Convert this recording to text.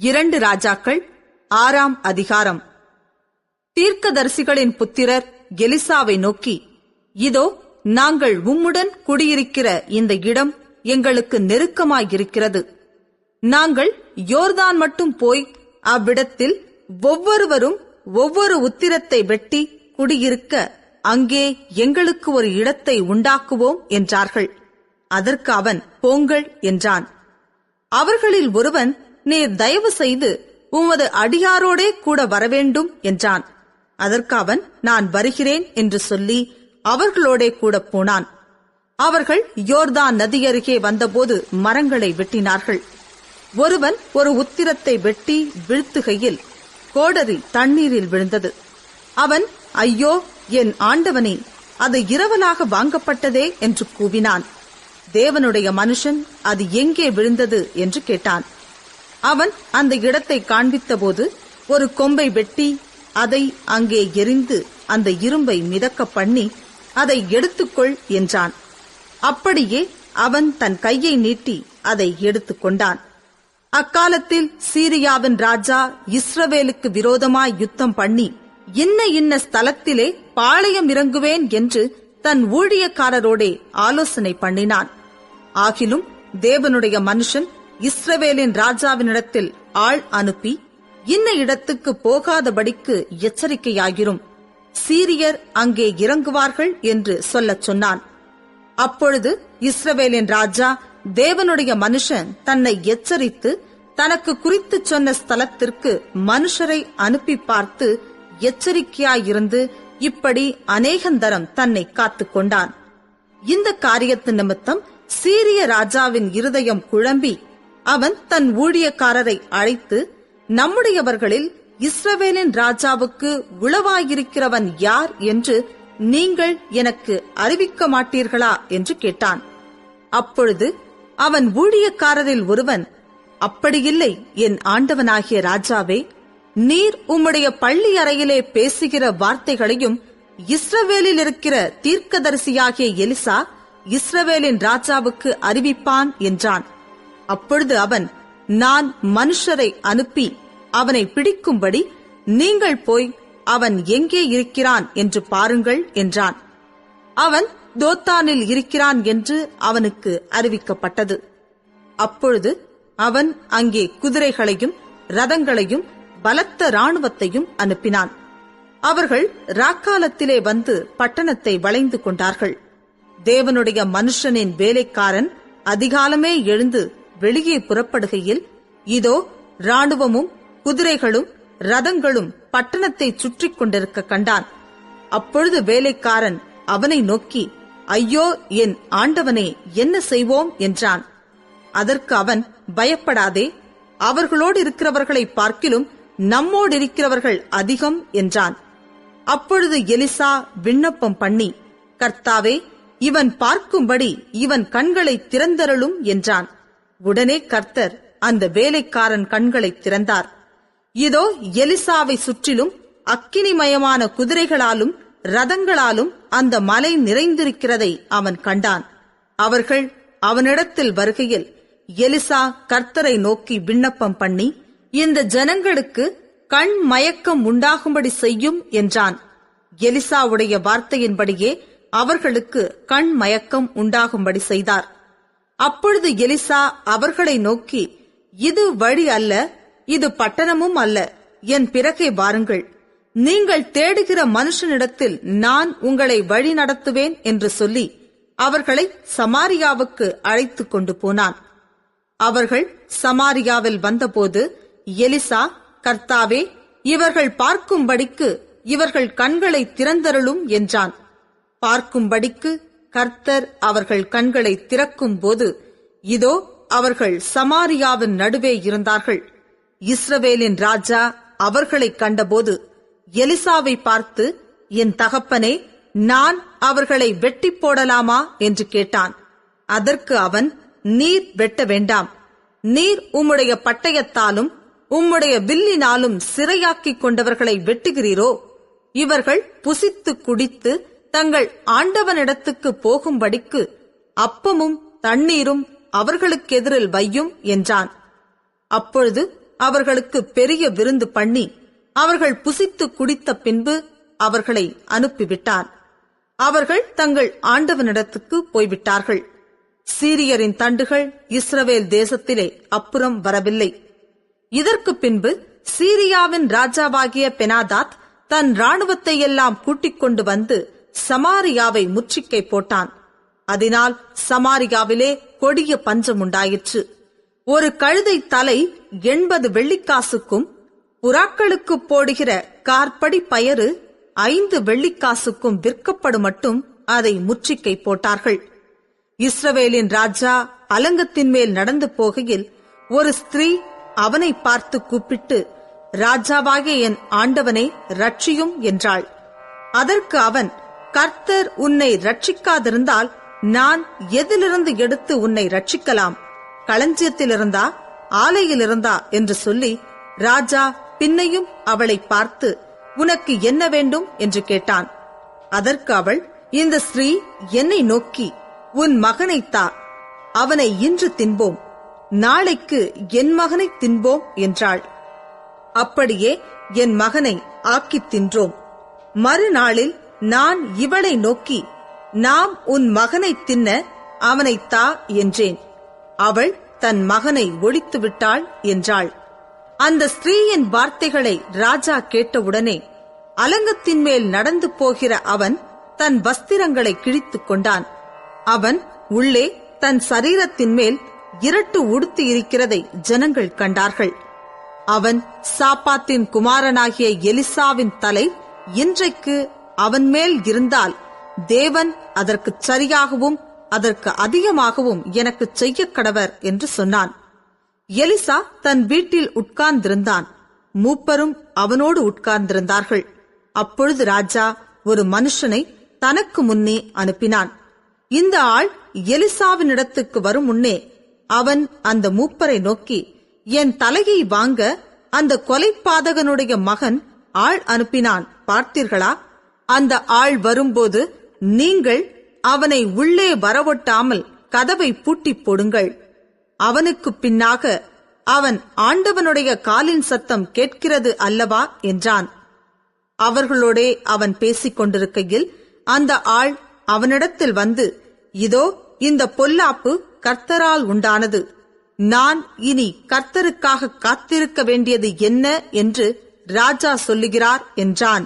2 ராஜாக்கள் 6ஆம் அதிகாரம். தீர்க்கதரிசிகளின் புத்திரர் எலிசாவை நோக்கி, இதோ நாங்கள் உம்முடன் குடியிருக்கிற இந்த இடம் எங்களுக்கு நெருக்கமாயிருக்கிறது. நாங்கள் யோர்தான் மட்டும் போய் அவ்விடத்தில் ஒவ்வொருவரும் ஒவ்வொரு உத்திரத்தை வெட்டி குடியிருக்க அங்கே எங்களுக்கு ஒரு இடத்தை உண்டாக்குவோம் என்றார்கள். அதற்கு அவன், போங்கள் என்றான். அவர்களில் ஒருவன், நீர் தயவு செய்து உமது அடியாரோடே கூட வரவேண்டும் என்றான். அதற்கு அவன், நான் வருகிறேன் என்று சொல்லி அவர்களோடே கூட போனான். அவர்கள் யோர்தான் நதியருகே வந்தபோது மரங்களை வெட்டினார்கள். ஒருவன் ஒரு உத்திரத்தை வெட்டி வீழ்த்துகையில் கோடரி தண்ணீரில் விழுந்தது. அவன், ஐயோ என் ஆண்டவனே, அது இரவலாக வாங்கப்பட்டதே என்று கூவினான். தேவனுடைய மனுஷன் அது எங்கே விழுந்தது என்று கேட்டான். அவன் அந்த இடத்தை காண்பித்தபோது ஒரு கொம்பை வெட்டி அதை அங்கே எரிந்து அந்த இரும்பை மிதக்க பண்ணி அதை எடுத்துக்கொள் என்றான். அப்படியே அவன் தன் கையை நீட்டி அதை எடுத்துக்கொண்டான். அக்காலத்தில் சீரியாவின் ராஜா இஸ்ரவேலுக்கு விரோதமாய் யுத்தம் பண்ணி இன்ன ஸ்தலத்திலே பாளையம் இறங்குவேன் என்று தன் ஊழியக்காரரோடே ஆலோசனை பண்ணினான். ஆகிலும் தேவனுடைய மனுஷன் இஸ்ரவேலின் ராஜாவினிடத்தில் ஆள் அனுப்பி, இன்ன இடத்துக்கு போகாதபடிக்கு எச்சரிக்கையாகிரும், சீரியர் அங்கே இறங்குவார்கள் என்று சொல்லச் சொன்னான். அப்பொழுது இஸ்ரவேலின் ராஜா தேவனுடைய மனுஷன் தன்னை எச்சரித்து தனக்கு குறித்து சொன்ன ஸ்தலத்திற்கு மனுஷரை அனுப்பி பார்த்து எச்சரிக்கையாயிருந்து இப்படி அநேகந்தரம் தன்னை காத்துக் கொண்டான். இந்த காரியத்து நிமித்தம் சீரிய ராஜாவின் இருதயம் குழம்பி அவன் தன் ஊழியக்காரரை அழைத்து, நம்முடையவர்களில் இஸ்ரவேலின் ராஜாவுக்கு உளவாயிருக்கிறவன் யார் என்று நீங்கள் எனக்கு அறிவிக்க மாட்டீர்களா என்று கேட்டான். அப்பொழுது அவன் ஊழியக்காரரில் ஒருவன், அப்படியில்லை என் ஆண்டவனாகிய ராஜாவே, நீர் உம்முடைய பள்ளி அறையிலே பேசுகிற வார்த்தைகளையும் இஸ்ரவேலில் இருக்கிற தீர்க்கதரிசியாகிய எலிசா இஸ்ரவேலின் ராஜாவுக்கு அறிவிப்பான் என்றான். அப்பொழுது அவன், நான் மனுஷரை அனுப்பி அவனை பிடிக்கும்படி நீங்கள் போய் அவன் எங்கே இருக்கிறான் என்று பாருங்கள் என்றான். அவன் தோத்தானில் இருக்கிறான் என்று அவனுக்கு அறிவிக்கப்பட்டது. அப்பொழுது அவன் அங்கே குதிரைகளையும் ரதங்களையும் பலத்த இராணுவத்தையும் அனுப்பினான். அவர்கள் ராக்காலத்திலே வந்து பட்டணத்தை வளைந்து கொண்டார்கள். தேவனுடைய மனுஷனின் வேலைக்காரன் அதிகாலமே எழுந்து வெளியே புறப்படுகையில், இதோ இராணுவமும் குதிரைகளும் ரதங்களும் பட்டணத்தை சுற்றி கொண்டிருக்க கண்டான். அப்பொழுது வேலைக்காரன் அவனை நோக்கி, ஐயோ என் ஆண்டவனே, என்ன செய்வோம் என்றான். அதற்கு அவன், பயப்படாதே, அவர்களோடு இருக்கிறவர்களை பார்க்கிலும் நம்மோடு இருக்கிறவர்கள் அதிகம் என்றான். அப்பொழுது எலிசா விண்ணப்பம் பண்ணி, கர்த்தாவே, இவன் பார்க்கும்படி இவன் கண்களை திறந்தருளும் என்றான். உடனே கர்த்தர் அந்த வேலைக்காரன் கண்களை திறந்தார். இதோ எலிசாவை சுற்றிலும் அக்கினிமயமான குதிரைகளாலும் ரதங்களாலும் அந்த மலை நிறைந்திருக்கிறதை அவன் கண்டான். அவர்கள் அவனிடத்தில் வருகையில் எலிசா கர்த்தரை நோக்கி விண்ணப்பம் பண்ணி, இந்த ஜனங்களுக்கு கண் மயக்கம் உண்டாகும்படி செய்யும் என்றான். எலிசாவுடைய வார்த்தையின்படியே அவர்களுக்கு கண் மயக்கம் உண்டாகும்படி செய்தார். அப்பொழுது எலிசா அவர்களை நோக்கி, இது வழி அல்ல, இது பட்டணமும் அல்ல, என் பிறகே வாருங்கள், நீங்கள் தேடுகிற மனுஷனிடத்தில் நான் உங்களை வழி நடத்துவேன் என்று சொல்லி அவர்களை சமாரியாவுக்கு அழைத்துக் கொண்டு போனான். அவர்கள் சமாரியாவில் வந்தபோது எலிசா, கர்த்தாவே, இவர்கள் பார்க்கும்படிக்கு இவர்கள் கண்களை திறந்தருளும் என்றான். பார்க்கும்படிக்கு கர்த்தர் அவர்கள் கண்களை திறக்கும் போது, இதோ அவர்கள் சமாரியாவின் நடுவே இருந்தார்கள். இஸ்ரவேலின் ராஜா அவர்களை கண்டபோது எலிசாவை பார்த்து, என் தகப்பனே, நான் அவர்களை வெட்டி போடலாமா என்று கேட்டான். அதற்கு அவன், நீர் வெட்ட வேண்டாம், நீர் உம்முடைய பட்டயத்தாலும் உம்முடைய வில்லினாலும் சிறையாக்கிக் கொண்டவர்களை வெட்டுகிறீரோ? இவர்கள் புசித்து குடித்து தங்கள் ஆண்டவனிடத்துக்கு போகும்படிக்கு அப்பமும் தண்ணீரும் அவர்களுக்கு எதிரில் வையும் என்றான். அப்பொழுது அவர்களுக்கு பெரிய விருந்து பண்ணி அவர்கள் புசித்து குடித்த பின்பு அவர்களை அனுப்பிவிட்டார். அவர்கள் தங்கள் ஆண்டவனிடத்துக்கு போய்விட்டார்கள். சீரியரின் தண்டுகள் இஸ்ரவேல் தேசத்திலே அப்புறம் வரவில்லை. இதற்கு பின்பு சீரியாவின் ராஜாவாகிய பெனாதாத் தன் இராணுவத்தை எல்லாம் கூட்டிக் கொண்டு வந்து சமாரியாவை முற்றுகை போட்டான். அதனால் சமாரியாவிலே கொடிய பஞ்சம் உண்டாயிற்று. ஒரு கழுதை தலை 80 வெள்ளிக்காசுக்கும் புறாக்களுக்கு போடுகிற கார்படி பயறு 5 வெள்ளிக்காசுக்கும் விற்கப்படும் மட்டும் அதை முற்றுகை போட்டார்கள். இஸ்ரவேலின் ராஜா அலங்கத்தின் மேல் நடந்து போகையில் ஒரு ஸ்திரீ அவனை பார்த்து கூப்பிட்டு, ராஜாவாகிய என் ஆண்டவனை ரட்சியும் என்றாள். அதற்கு அவன், கர்த்தர் உன்னை ரட்சிக்காதிருந்தால் நான் எதிலிருந்து எடுத்து உன்னை ரட்சிக்கலாம்? களஞ்சியத்திலிருந்தா ஆலையிலிருந்தா என்று சொல்லி, ராஜா பின்னையும் அவளை பார்த்து, உனக்கு என்ன வேண்டும் என்று கேட்டான். அதற்கு அவள், இந்த ஸ்திரீ என்னை நோக்கி, உன் மகனை தா, அவனை இன்று தின்போம், நாளைக்கு என் மகனை தின்போம் என்றாள். அப்படியே என் மகனை ஆக்கித் தின்றோம். மறுநாளில் நான் இவளை நோக்கி, நாம் உன் மகனை தின்ன அவனை தா என்றேன். அவள் தன் மகனை ஒழித்து விட்டாள் என்றாள். அந்த ஸ்திரீயின் வார்த்தைகளை ராஜா கேட்டவுடனே அலங்கத்தின் மேல் நடந்து போகிற அவன் தன் வஸ்திரங்களை கிழித்துக் கொண்டான். அவன் உள்ளே தன் சரீரத்தின் மேல் இரட்டு உடுத்தி இருக்கிறதை ஜனங்கள் கண்டார்கள். அவன் சாப்பாத்தின் குமாரனாகிய எலிசாவின் தலை இன்றைக்கு அவன் மேல் இருந்தால் தேவன் அதற்கு சரியாகவும் அதற்கு அதிகமாகவும் எனக்கு செய்ய கடவர் என்று சொன்னான். எலிசா தன் வீட்டில் உட்கார்ந்திருந்தான். மூப்பரும் அவனோடு உட்கார்ந்திருந்தார்கள். அப்பொழுது ராஜா ஒரு மனுஷனை தனக்கு முன்னே அனுப்பினான். இந்த ஆள் எலிசாவினிடத்துக்கு வரும் முன்னே அவன் அந்த மூப்பரை நோக்கி, என் தலையை வாங்க அந்த கொலைபாதகனுடைய மகன் ஆள் அனுப்பினான், பார்த்தீர்களா? அந்த ஆள் வரும்போது நீங்கள் அவனை உள்ளே வரவொட்டாமல் கதவை பூட்டிப் போடுங்கள். அவனுக்கு பின்னாக அவன் ஆண்டவனுடைய காலின் சத்தம் கேட்கிறது அல்லவா என்றான். அவர்களோடே அவன் பேசிக் கொண்டிருக்கையில் அந்த ஆள் அவனிடத்தில் வந்து, இதோ இந்த பொல்லாப்பு கர்த்தரால் உண்டானது. நான் இனி கர்த்தருக்காக காத்திருக்க வேண்டியது என்ன என்று ராஜா சொல்லுகிறார் என்றான்.